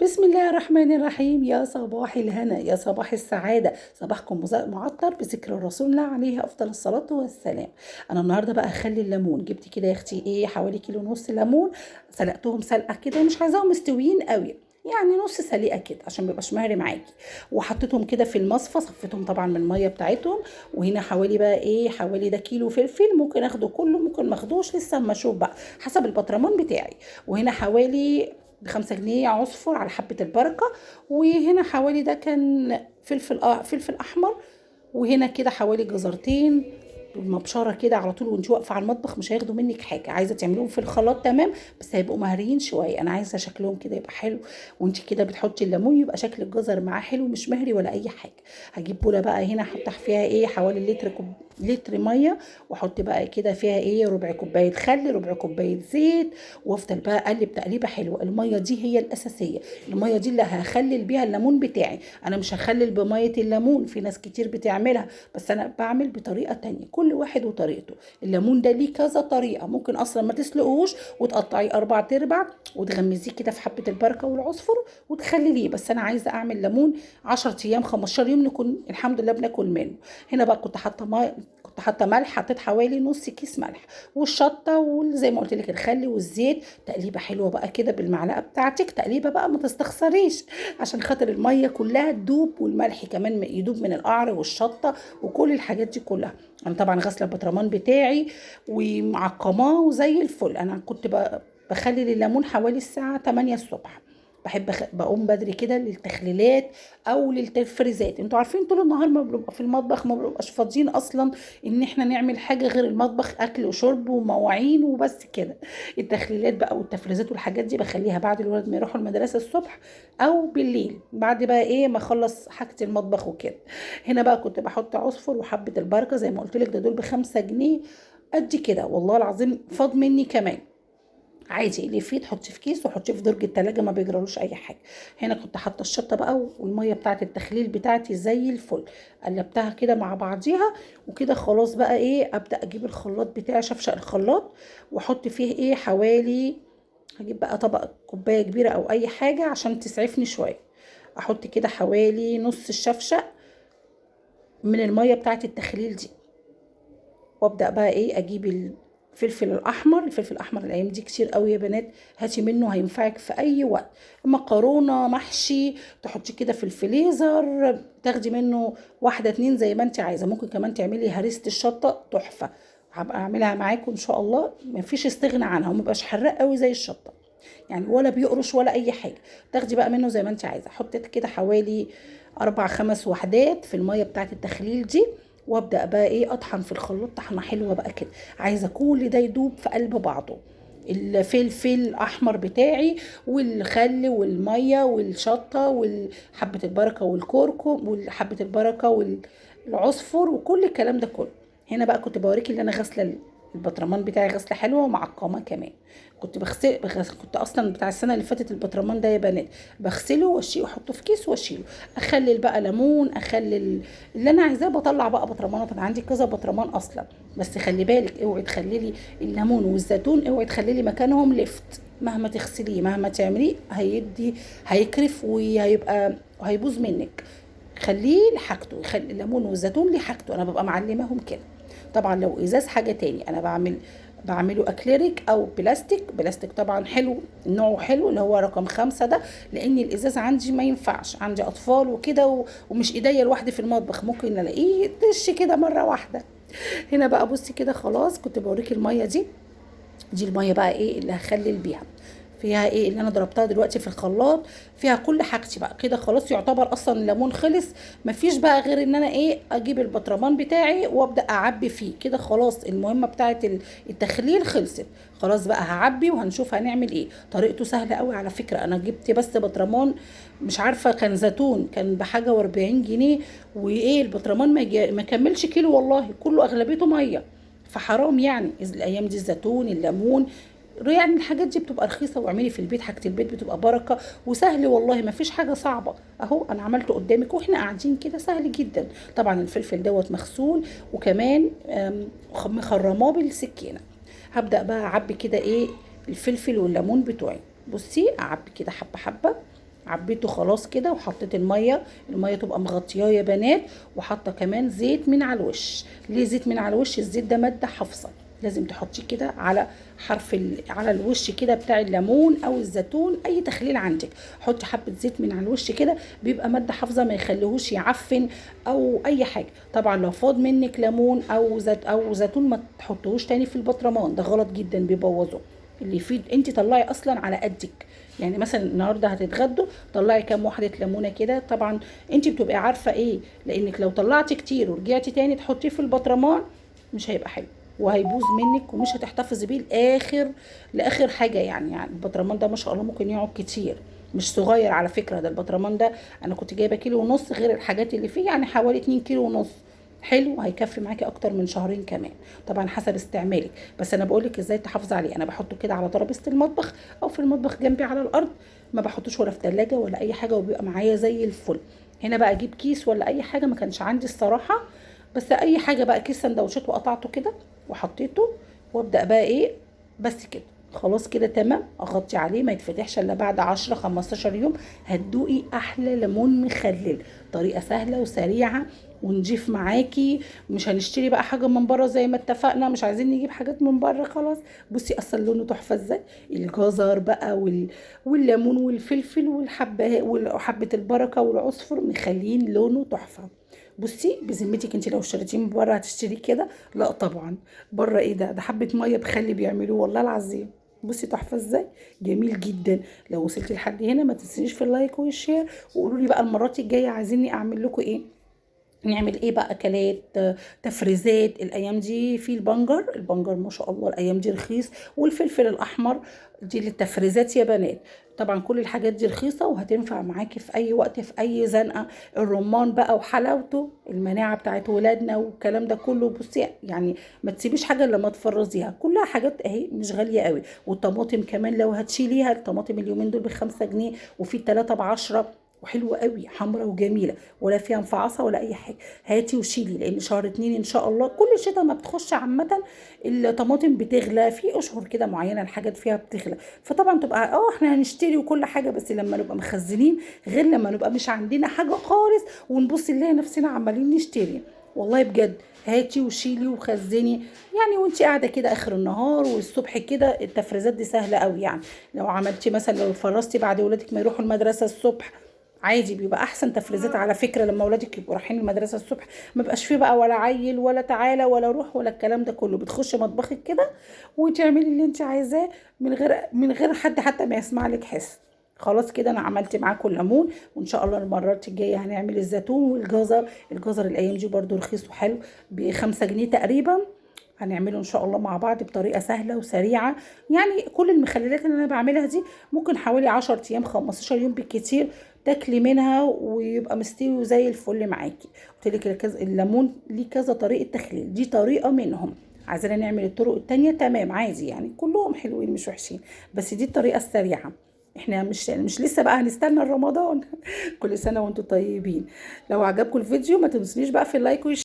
بسم الله الرحمن الرحيم. يا صباح الهنا، يا صباح السعادة، صباحكم معطر بذكر رسولنا عليه أفضل الصلاة والسلام. أنا النهاردة بقى هخلي الليمون، جبت كده يا أختي حوالي كيلو ونص ليمون. سلقتهم سلقة كده، مش عايزاهم مستويين قوي، يعني نص سليقة كده عشان ميبقاش مهري معاكي. وحطيتهم كده في المصفى، صفيتهم طبعا من المية بتاعتهم. وهنا حوالي بقى حوالي ده كيلو فلفل، ممكن اخده كله ممكن ماخدوش، لسه اما اشوف بقى حسب البطرمان بتاعي. وهنا حوالي ب5 جنيه عصفر على حبة البركة. وهنا حوالي ده كان فلفل أحمر. وهنا كده حوالي جزرتين بالمبشره كده على طول، وانت واقفه على المطبخ مش هياخدوا منك حاجه. عايزه تعمليهم في الخلاط تمام، بس هيبقوا مهريين شويه، انا عايزه شكلهم كده يبقى حلو. وانت كده بتحطي الليمون يبقى شكل الجزر معاه حلو، مش مهري ولا اي حاجه. هجيب بوله بقى هنا احط فيها حوالي لتر ميه. واحط بقى كده فيها ربع كوبايه خل، ربع كوبايه زيت. وافضل بقى اقلب تقليبه حلوه. الميه دي هي الاساسيه، الميه دي اللي هخلل بيها الليمون بتاعي. انا مش هخلل بميه الليمون، في ناس كتير بتعملها، بس انا بعمل بطريقه تانية، كل واحد وطريقته. الليمون ده ليه كذا طريقه، ممكن اصلا ما تسلقوهوش وتقطعيه 4 ارباع وتغمزيه كده في حبه البركه والعصفر وتخلليه. بس انا عايزه اعمل ليمون 10 ايام 15 يوم نكون الحمد لله بناكل منه. هنا بقى كنت حاطه ملح، حطيت حوالي نص كيس ملح. والشطه وزي ما قلت لك الخل والزيت، تقليبه حلوه بقى كده بالمعلقه بتاعتك، تقليبه بقى ما تستخسريش عشان خاطر الميه كلها تدوب، والملح كمان يدوب من القعر والشطه وكل الحاجات دي كلها. انا طبعا غاسله البطرمان بتاعي ومعقماه وزي الفل. انا كنت بخلي الليمون حوالي الساعه 8 الصبح. بحب بقوم بدري كده للتخليلات او للتفريزات. انتوا عارفين طول النهار ما بنبقى في المطبخ، ما بنبقاش فاضيين اصلا ان احنا نعمل حاجه غير المطبخ، اكل وشرب ومواعين وبس كده. التخليلات بقى والتفريزات والحاجات دي بخليها بعد الولاد ما يروحوا المدرسه الصبح، او بالليل بعد بقى ما اخلص حاجه المطبخ وكده. هنا بقى كنت بحط عصفر وحبه البركه زي ما قلت لك، ده دول ب5 جنيه. قد كده والله العظيم، فاض مني كمان. عادي اللي فيه تحطيه في كيس وحطيه في درج التلاجة، ما بيجرالوش اي حاجه. هنا كنت حاطه الشطه بقى والميه بتاعه التخليل بتاعتي زي الفل. قلبتها كده مع بعضيها. وكده خلاص بقى ابدا اجيب الخلاط بتاعي، شفشق الخلاط واحط فيه حوالي. هجيب بقى طبق كوبايه كبيره او اي حاجه عشان تسعفني شويه. احط كده حوالي نص الشفشق من الميه بتاعه التخليل دي. وابدا بقى اجيب الفلفل الاحمر الايام دي كتير قوي يا بنات. هاتي منه هينفعك في اي وقت. مكرونه محشي، تحطي كده في الفريزر، تاخدي منه واحده اتنين زي ما انت عايزه. ممكن كمان تعملي هريسه الشطه تحفه. هبقى اعملها معاكم ان شاء الله، مفيش استغنى عنها، ومبقاش حراق قوي زي الشطه يعني، ولا بيقرش ولا اي حاجه. تاخدي بقى منه زي ما انت عايزه. حطيت كده حوالي 4 5 وحدات في الميه بتاعت التخليل دي. وابدا بقى اطحن في الخلاط طحنه حلوه بقى كده. عايزه كل ده يدوب في قلب بعضه. الفلفل الاحمر بتاعي والخل والميه والشطه وحبه البركه والكركم وحبه البركه والعصفر وكل الكلام ده كله. هنا بقى كنت بوريكي اللي انا غاسله البطرمان بتاعي غسله حلوه ومعقمه كمان. كنت اصلا بتاع السنه اللي فاتت البطرمان ده يا بنات بغسله واشيله واحطه في كيس واشيله. اخلل بقى ليمون، اخلل اللي انا عايزاه، بطلع بقى بطرمانات. انا عندي كذا بطرمان اصلا. بس خلي بالك اوعي تخللي الليمون والزيتون، اوعي تخللي مكانهم لفت. مهما تغسليه مهما تعمليه هيكرف وهيبوظ منك. خليه لحاجته، خلي الليمون والزيتون لحاجته، انا ببقى معلماهم كده. طبعا لو ازاز حاجه تاني انا بعمله اكليريك او بلاستيك طبعا حلو، نوعه حلو اللي هو رقم 5 ده. لان الازاز عندي ما ينفعش، عندي اطفال وكده ومش ايديا لوحدي في المطبخ، ممكن الاقيه دش كده مره واحده. هنا بقى بصي كده خلاص، كنت بوريكي الميه دي الميه بقى اللي هخلل بيها. فيها اللي انا ضربتها دلوقتي في الخلاط، فيها كل حاجتي بقى كده خلاص. يعتبر اصلا الليمون خلص، مفيش بقى غير ان انا اجيب البطرمان بتاعي وابدا اعبي فيه كده. خلاص المهمه بتاعه التخليل خلصت. خلاص بقى هعبي وهنشوف هنعمل طريقته سهله قوي على فكره. انا جبت بس بطرمان، مش عارفه كان زيتون كان بحاجه و40 جنيه. البطرمان ما كملش كيلو والله، كله اغلبيته ميه. فحرام يعني الايام دي الزيتون الليمون، يعني الحاجات دي بتبقى رخيصه. واعملي في البيت حاجه البيت بتبقى بركه وسهل والله، ما فيش حاجه صعبه. اهو انا عملته قدامك واحنا قاعدين كده، سهل جدا. طبعا الفلفل دوت مغسول، وكمان مخرماه بالسكينه. هبدا بقى اعبي كده الفلفل والليمون بتوعي. بصي اعبي كده حبه حبه. عبيته خلاص كده، وحطيت الميه تبقى مغطياه يا بنات، وحاطه كمان زيت من على الوش. ليه زيت من على الوش؟ الزيت ده ماده حافظه، لازم تحطيه كده على على الوش كده بتاع الليمون او الزيتون، اي تخليل عندك حطي حبه زيت من على الوش كده، بيبقى ماده حافظه ما يخليهوش يعفن او اي حاجه. طبعا لو فاض منك ليمون او زيتون ما تحطوش تاني في البطرمان، ده غلط جدا بيبوظه. اللي يفيد انت طلعي اصلا على قدك، يعني مثلا النهارده هتتغدوا طلعي كام واحده ليمونه كده. طبعا انت بتبقي عارفه ايه، لانك لو طلعتي كتير ورجعتي تاني تحطيه في البطرمان مش هيبقى حلو، وهيبوظ منك ومش هتحتفظي بيه لاخر حاجه. يعني البطرمان ده ما شاء الله ممكن يقعد كتير، مش صغير على فكره. ده البطرمان ده انا كنت جايبه كيلو ونص غير الحاجات اللي فيه، يعني حوالي 2 كيلو ونص. حلو، هيكفي معاكي اكتر من شهرين كمان، طبعا حسب استعمالك. بس انا بقولك ازاي تحافظي عليه. انا بحطه كده على ترابيزه المطبخ او في المطبخ جنبي على الارض، ما بحطوش ولا في تلاجة ولا اي حاجه، وبيبقى معايا زي الفل. هنا بقى اجيب كيس ولا اي حاجه، ما كانش عندي الصراحه، بس اي حاجه بقى كيس سندوتشات وقطعته كده وحطيته، وابدا بقى ايه، بس كده خلاص كده تمام. اغطي عليه ما يتفتحش الا بعد 10 15 يوم، هتدوقي احلى ليمون مخلل. طريقه سهله وسريعه ونضيف معاكي. مش هنشتري بقى حاجه من بره زي ما اتفقنا، مش عايزين نجيب حاجات من بره خلاص. بصي اصلا لونه تحفه ازاي، الجزر بقى والليمون والفلفل وحبه البركه والعصفر مخلين لونه تحفه. بصي بذمتك انت لو اشتريتيه من بره هتشتريه كده؟ لا طبعا. بره ايه ده حبه ميه بخلي بيعملوه والله العظيم. بصي تحفه ازاي، جميل جدا. لو وصلتي لحد هنا ما تنسيش في اللايك والشير، وقولوا لي بقى المرات الجايه عايزيني اعمل لكم ايه، نعمل ايه بقى، اكلات تفريزات. الايام دي في البنجر ما شاء الله الايام دي رخيص، والفلفل الاحمر دي للتفريزات يا بنات. طبعا كل الحاجات دي رخيصه وهتنفع معاكي في اي وقت في اي زنقه. الرمان بقى وحلاوته المناعه بتاعت ولادنا والكلام ده كله. بصي يعني ما تسيبيش حاجه الا لما تفرزيها، كلها حاجات اهي مش غاليه قوي. والطماطم كمان لو هتشيليها، الطماطم اليومين دول ب5 جنيه، وفي 3 ب10، وحلوه قوي حمرا وجميله، ولا فيها مفعصه ولا اي حاجه. هاتي وشيلي، لان شهر 2 ان شاء الله كل الشتاء ما بتخش عامه الطماطم بتغلى في اشهر كده معينه، الحاجات فيها بتغلى. فطبعا تبقى احنا هنشتري وكل حاجه، بس لما نبقى مخزنين غير لما نبقى مش عندنا حاجه خالص ونبص نلاقي نفسنا عمالين نشتري. والله بجد هاتي وشيلي وخزني، يعني وانتي قاعده كده اخر النهار والصبح كده. التفريزات دي سهله قوي، يعني لو عملتي مثلا لو فرستي بعد ولادك ما يروحوا المدرسه الصبح عادي، بيبقى احسن تفريزات على فكره لما اولادك يبقوا رايحين المدرسه الصبح. ما بقاش فيه بقى ولا عيل ولا تعالى ولا روح ولا الكلام ده كله، بتخشي مطبخك كده وتعملي اللي انت عايزاه من غير حد حتى ما يسمع لك حس. خلاص كده انا عملت معاكم الليمون، وان شاء الله المرات الجايه هنعمل الزيتون والجزر. الجزر الايام دي برده رخيص وحلو، ب5 جنيه تقريبا. هنعمله ان شاء الله مع بعض بطريقه سهله وسريعه. يعني كل المخللات اللي انا بعملها دي ممكن حوالي 10 ايام 15 يوم بالكتير تاكلي منها ويبقى مستوي زي الفل معاكي. قلت لك الليمون ليه كذا طريقه تخليل، دي طريقه منهم. عايزين نعمل الطرق التانية تمام عادي، يعني كلهم حلوين مش وحشين، بس دي الطريقه السريعه. احنا مش لسه بقى هنستنى رمضان كل سنه وانتم طيبين. لو عجبكم الفيديو ما تنسونيش بقى في اللايك